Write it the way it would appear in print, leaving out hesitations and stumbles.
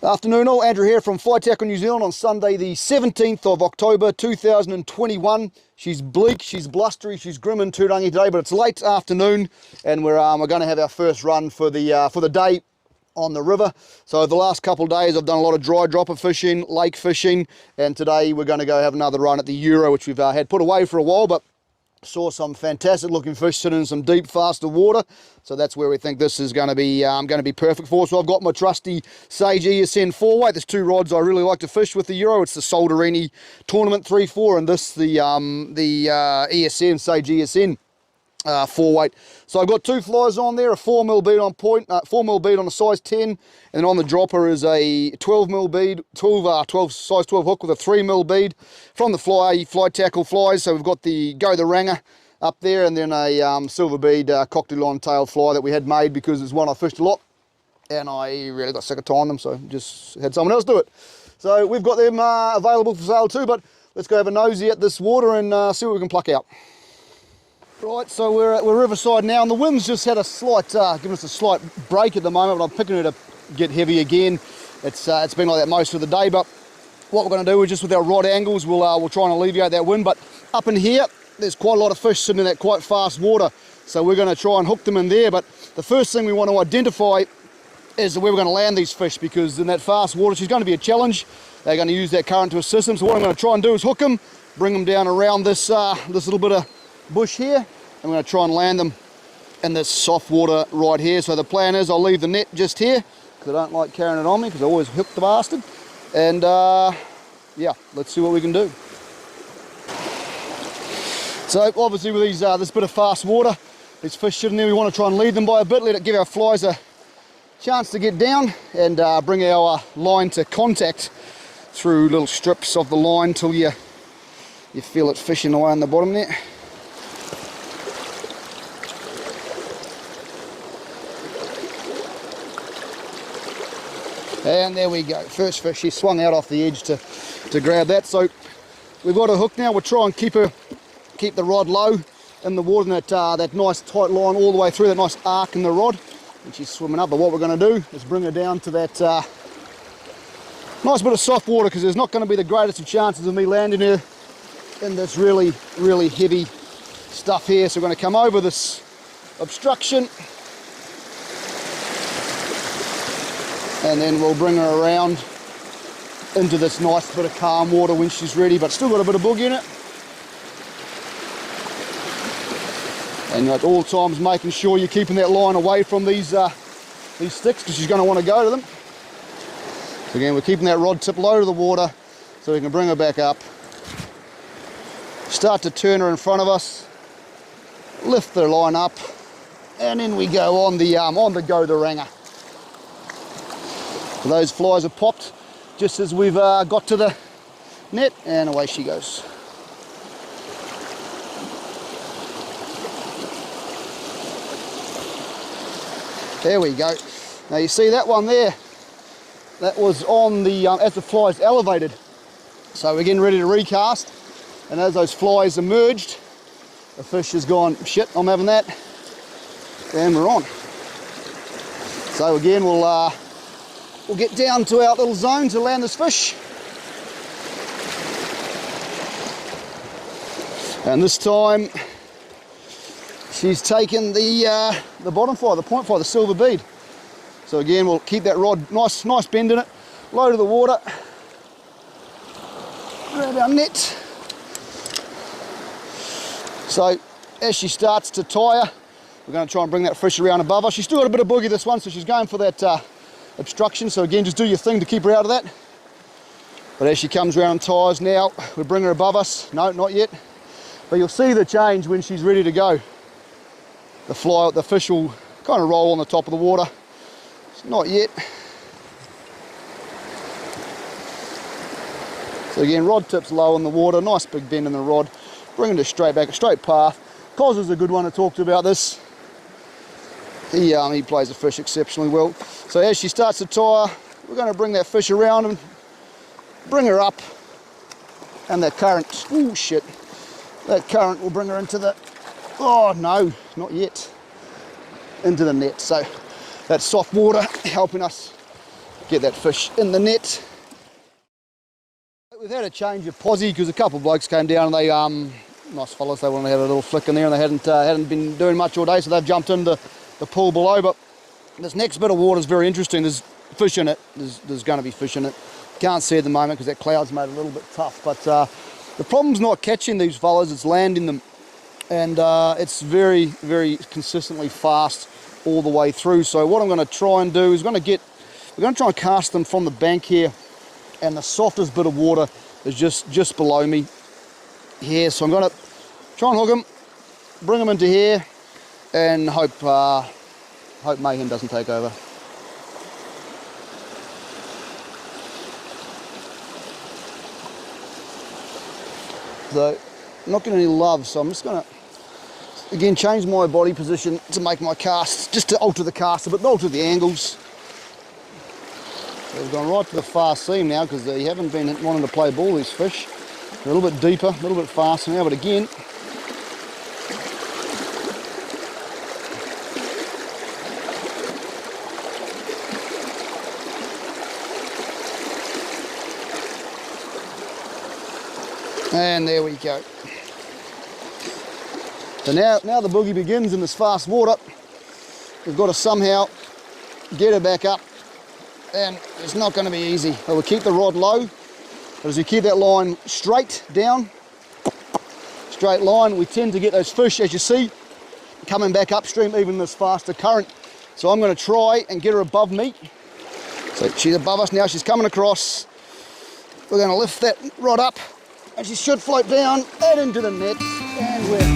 Afternoon all, Andrew here from Flytackle New Zealand on Sunday the 17th of October 2021. She's bleak, she's blustery, she's grim in Turangi today, but it's late afternoon and we're going to have our first run for the day on the river. So the last couple of days I've done a lot of dry dropper fishing, lake fishing, and today we're going to go have another run at the Euro, which we've had put away for a while, but saw some fantastic looking fish sitting in some deep, faster water. So that's where we think this is going to be perfect for. So I've got my trusty Sage ESN 4-weight. There's two rods I really like to fish with the Euro. It's the Tongariro Tournament 3-4 and this the ESN, Sage ESN 4-weight. So I've got two flies on there, a 4mm bead on point, 4mm bead on a size 10, and then on the dropper is a 12mm bead, size 12 hook with a 3mm bead from the Flytackle flies. So we've got the Ranger up there, and then a silver bead cocktail tail fly that we had made because it's one I fished a lot, and I really got sick of tying them, so just had someone else do it. So we've got them available for sale too, but let's go have a nosy at this water and see what we can pluck out. Right, so we're riverside now, and the wind's just had a slight, giving us a slight break at the moment, but I'm picking it to get heavy again. It's been like that most of the day, but what we're going to do is just with our rod angles, we'll try and alleviate that wind. But up in here, there's quite a lot of fish sitting in that quite fast water, so we're going to try and hook them in there. But the first thing we want to identify is where we're going to land these fish, because in that fast water, she's going to be a challenge. They're going to use that current to assist them. So what I'm going to try and do is hook them, bring them down around this little bit of bush here, and we're going to try and land them in this soft water right here. So the plan is I'll leave the net just here because I don't like carrying it on me because I always hook the bastard, and yeah, let's see what we can do. So obviously with these this bit of fast water, these fish sitting there, we want to try and lead them by a bit, give our flies a chance to get down, and bring our line to contact through little strips of the line till you feel it fishing away on the bottom there. And there we go, first fish. She swung out off the edge to grab that. So we've got a hook now. We'll try and keep the rod low in the water, and that nice tight line all the way through, that nice arc in the rod. And she's swimming up, but what we're going to do is bring her down to that nice bit of soft water, because there's not going to be the greatest of chances of me landing her in this really, really heavy stuff here. So we're going to come over this obstruction, and then we'll bring her around into this nice bit of calm water when she's ready, but still got a bit of boogie in it. And at all times making sure you're keeping that line away from these sticks, because she's going to want to go to them. So again, we're keeping that rod tip low to the water so we can bring her back up. Start to turn her in front of us, lift the line up, and then we go on the Ranger. So those flies have popped just as we've got to the net, and away she goes. There we go. Now you see that one there, that was on the, as the flies elevated. So we're getting ready to recast, and as those flies emerged, the fish has gone, shit, I'm having that, and we're on. So again, we'll get down to our little zone to land this fish. And this time, she's taken the bottom fly, the point fly, the silver bead. So again, we'll keep that rod nice bend in it, low to the water, grab our net. So as she starts to tire, we're going to try and bring that fish around above her. She's still got a bit of boogie, this one, so she's going for that obstruction. So again, just do your thing to keep her out of that. But as she comes around and tires now, we bring her above us. No, not yet. But you'll see the change when she's ready to go. The fish will kind of roll on the top of the water. It's not yet. So again, rod tips low in the water, nice big bend in the rod. Bring it straight back, a straight path. Cos is a good one to talk to about this. He plays the fish exceptionally well. So as she starts to tire, we're going to bring that fish around and bring her up. And that current, oh shit, that current will bring her into the, oh no, not yet, into the net. So that soft water helping us get that fish in the net. We've had a change of posse because a couple of blokes came down and they, nice fellas, they wanted to have a little flick in there, and they hadn't been doing much all day, so they've jumped into the pool below. But this next bit of water is very interesting. There's fish in it. There's going to be fish in it. Can't see at the moment because that cloud's made it a little bit tough. But the problem's not catching these fellas, it's landing them. And it's very, very consistently fast all the way through. So what I'm going to try and do is we're going to try and cast them from the bank here, and the softest bit of water is just below me here. So I'm going to try and hook them, bring them into here, and hope mayhem doesn't take over. So not getting any love, so I'm just going to again change my body position to make my cast, just to alter the cast a bit, alter the angles. So we've gone right to the far seam now because they haven't been wanting to play ball, these fish. They're a little bit deeper, a little bit faster now, but again, and there we go. So now the boogie begins in this fast water. We've got to somehow get her back up, and it's not going to be easy. So we'll keep the rod low, but as we keep that line straight down, straight line, we tend to get those fish, as you see, coming back upstream even in this faster current. So I'm going to try and get her above me. So she's above us now, she's coming across. We're going to lift that rod up, and she should float down and into the net, and we're